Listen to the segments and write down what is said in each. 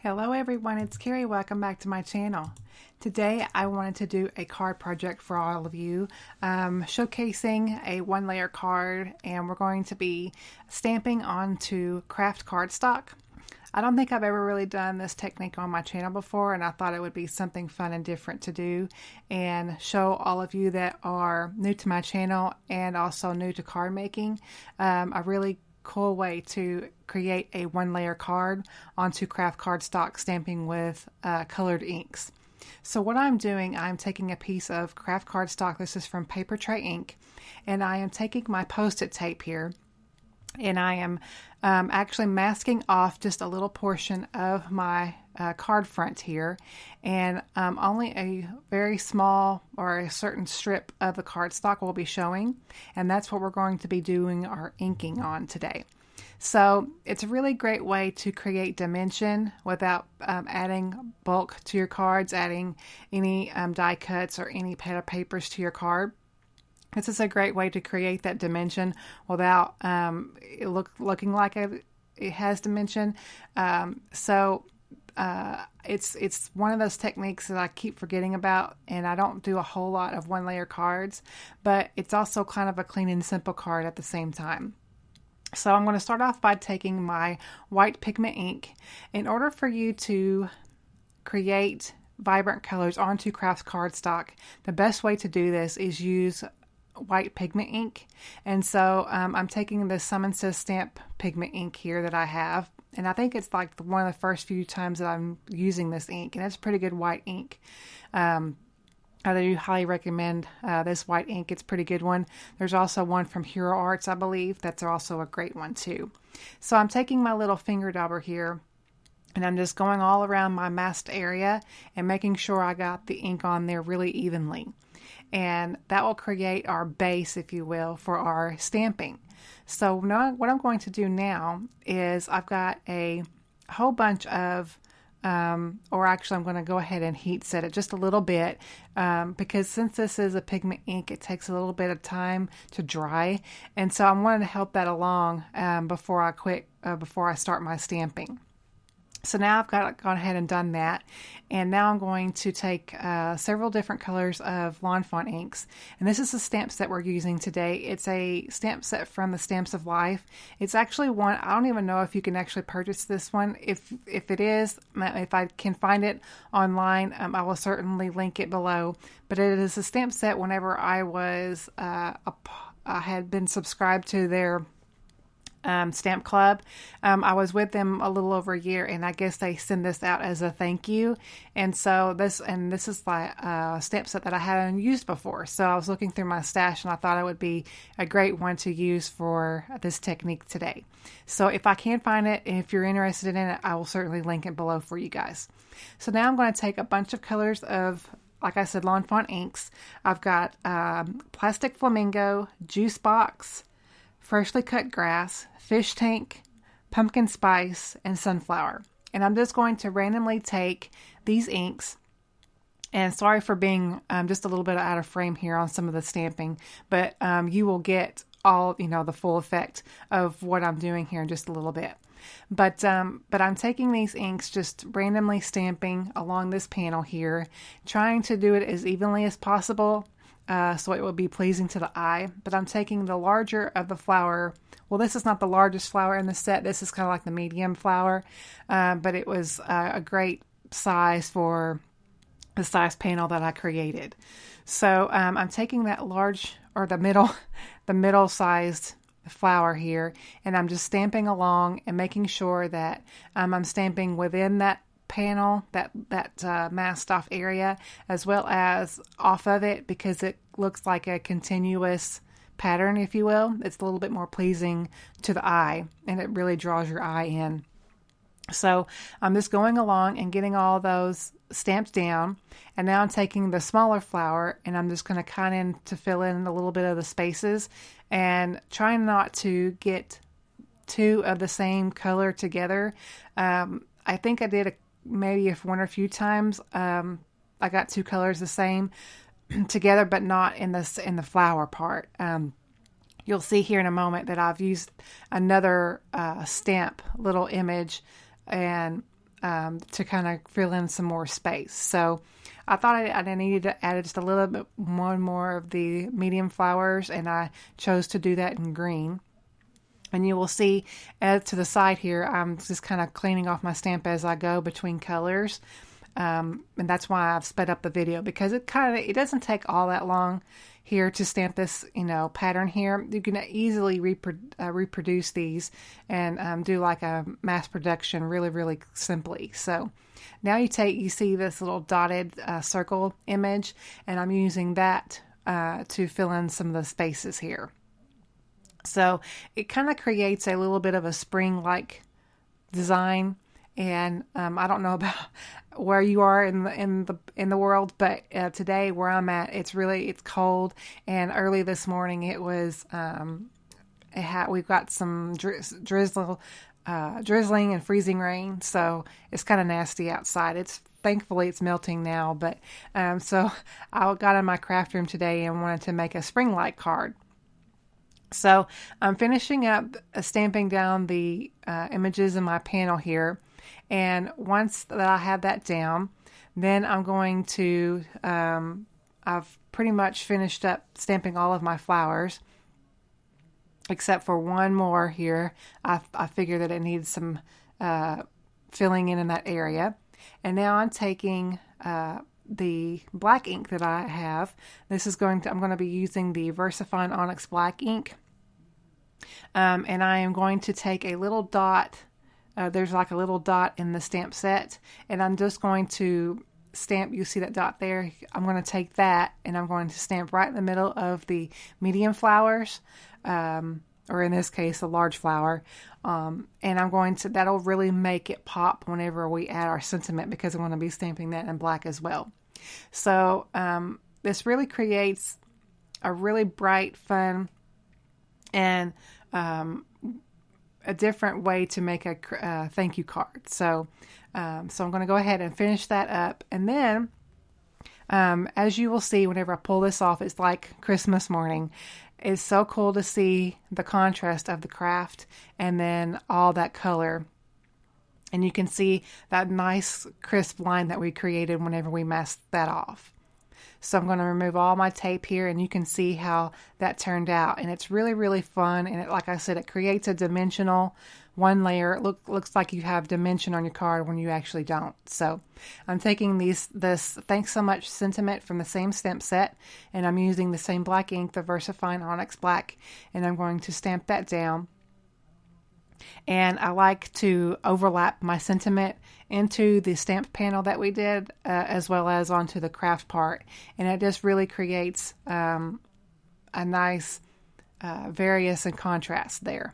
Hello everyone, it's Carrie. Welcome back to my channel. Today I wanted to do a card project for all of you, showcasing a one-layer card, and we're going to be stamping onto Kraft cardstock. I don't think I've ever really done this technique on my channel before, and I thought it would be something fun and different to do and show all of you that are new to my channel and also new to card making a really cool way to create a one-layer card onto Kraft cardstock, stamping with colored inks. So what I'm doing, I'm taking a piece of Kraft cardstock. This is from Paper Tray Ink, and I am taking my Post-it tape here, and I am actually masking off just a little portion of my card front here, and only a very small or a certain strip of the cardstock will be showing, and that's what we're going to be doing our inking on today. So it's a really great way to create dimension without adding bulk to your cards, adding any die cuts or any pad of papers to your card. This is a great way to create that dimension without it looking like it has dimension. It's one of those techniques that I keep forgetting about, and I don't do a whole lot of one-layer cards, but it's also kind of a clean and simple card at the same time. So I'm going to start off by taking my white pigment ink. In order for you to create vibrant colors onto Kraft cardstock, the best way to do this is use white pigment ink. And so I'm taking the Summon Says Stamp pigment ink here that I have, and I think it's like one of the first few times that I'm using this ink, and it's pretty good white ink. I do highly recommend this white ink. It's a pretty good one. There's also one from Hero Arts, I believe. That's also a great one too. So I'm taking my little finger dauber here, and I'm just going all around my masked area and making sure I got the ink on there really evenly. And that will create our base, if you will, for our stamping. So now what I'm going to do now is I've got a whole bunch of or actually I'm going to go ahead and heat set it just a little bit because since this is a pigment ink, it takes a little bit of time to dry, and so I wanted to help that along before I start my stamping. So now I've gone ahead and done that, and now I'm going to take several different colors of Lawn Fawn inks, and this is the stamp set we're using today. It's a stamp set from the Stamps of Life. It's actually one, I don't even know if you can actually purchase this one. If it is, if I can find it online, I will certainly link it below. But it is a stamp set whenever I was, I had been subscribed to their stamp club. I was with them a little over a year, and I guess they send this out as a thank you. And so this is like a stamp set that I hadn't used before. So I was looking through my stash, and I thought it would be a great one to use for this technique today. So if I can find it, and if you're interested in it, I will certainly link it below for you guys. So now I'm going to take a bunch of colors of, like I said, Lawn Fawn inks. I've got Plastic Flamingo, Juice Box, Freshly Cut Grass, Fish Tank, Pumpkin Spice, and Sunflower. And I'm just going to randomly take these inks, and sorry for being just a little bit out of frame here on some of the stamping, but you will get all, the full effect of what I'm doing here in just a little bit. But I'm taking these inks, just randomly stamping along this panel here, trying to do it as evenly as possible, so it will be pleasing to the eye. But I'm taking the larger of the flower. Well, this is not the largest flower in the set. This is kind of like the medium flower, but it was a great size for the size panel that I created. So I'm taking that large, or the middle sized flower here, and I'm just stamping along and making sure that I'm stamping within that panel, that masked off area, as well as off of it, because it looks like a continuous pattern, if you will. It's a little bit more pleasing to the eye, and it really draws your eye in. So I'm just going along and getting all those stamped down, and now I'm taking the smaller flower, and I'm just going to fill in a little bit of the spaces, and trying not to get two of the same color together. I think I did maybe if one or a few times I got two colors the same together, but not in the flower part. You'll see here in a moment that I've used another stamp little image, and to kind of fill in some more space. So I thought I needed to add just a little bit more of the medium flowers, and I chose to do that in green. And you will see to the side here, I'm just kind of cleaning off my stamp as I go between colors. And that's why I've sped up the video, because it doesn't take all that long here to stamp this, pattern here. You can easily reproduce these and do like a mass production really, really simply. So now you see this little dotted circle image, and I'm using that to fill in some of the spaces here. So it kind of creates a little bit of a spring-like design. And I don't know about where you are in the world, but today where I'm at, it's cold. And early this morning, it was we've got some drizzling and freezing rain, so it's kind of nasty outside. Thankfully it's melting now, but so I got in my craft room today and wanted to make a spring-like card. So I'm finishing up stamping down the images in my panel here. And once that I have that down, then I'm going to, I've pretty much finished up stamping all of my flowers, except for one more here. I figured that it needs some filling in that area. And now I'm taking the black ink that I have. I'm going to be using the VersaFine Onyx Black ink. And I am going to take a little dot. There's like a little dot in the stamp set, and I'm just going to stamp. You see that dot there? I'm going to take that, and I'm going to stamp right in the middle of the medium flowers, or in this case, a large flower. And that'll really make it pop whenever we add our sentiment, because I'm going to be stamping that in black as well. So this really creates a really bright, fun, and a different way to make a thank you card. So I'm going to go ahead and finish that up. And then, as you will see, whenever I pull this off, it's like Christmas morning. It's so cool to see the contrast of the Kraft and then all that color. And you can see that nice crisp line that we created whenever we masked that off. So I'm going to remove all my tape here, and you can see how that turned out. And it's really, really fun. And like I said, it creates a dimensional one layer. It looks like you have dimension on your card when you actually don't. So I'm taking this Thanks So Much sentiment from the same stamp set, and I'm using the same black ink, the VersaFine Onyx Black, and I'm going to stamp that down. And I like to overlap my sentiment into the stamp panel that we did, as well as onto the craft part. And it just really creates a nice variance and contrast there.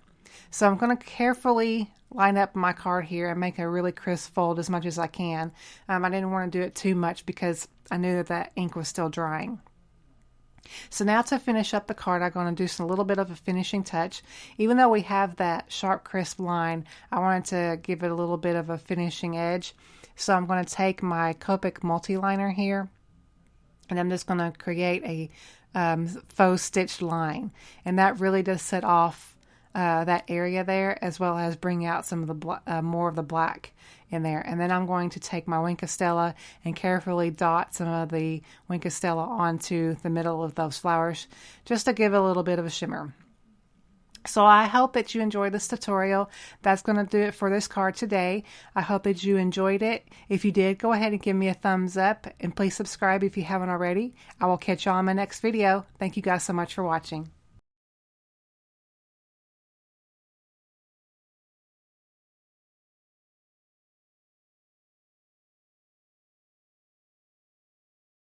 So I'm going to carefully line up my card here and make a really crisp fold as much as I can. I didn't want to do it too much because I knew that ink was still drying. So now to finish up the card, I'm going to do a little bit of a finishing touch. Even though we have that sharp, crisp line, I wanted to give it a little bit of a finishing edge. So I'm going to take my Copic multi-liner here, and I'm just going to create a faux stitched line. And that really does set off that area there, as well as bring out some of the more of the black in there. And then I'm going to take my Wink of Stella and carefully dot some of the Wink of Stella onto the middle of those flowers, just to give a little bit of a shimmer. So I hope that you enjoyed this tutorial. That's going to do it for this card today. I hope that you enjoyed it. If you did, go ahead and give me a thumbs up, and please subscribe if you haven't already. I will catch you on my next video. Thank you guys so much for watching.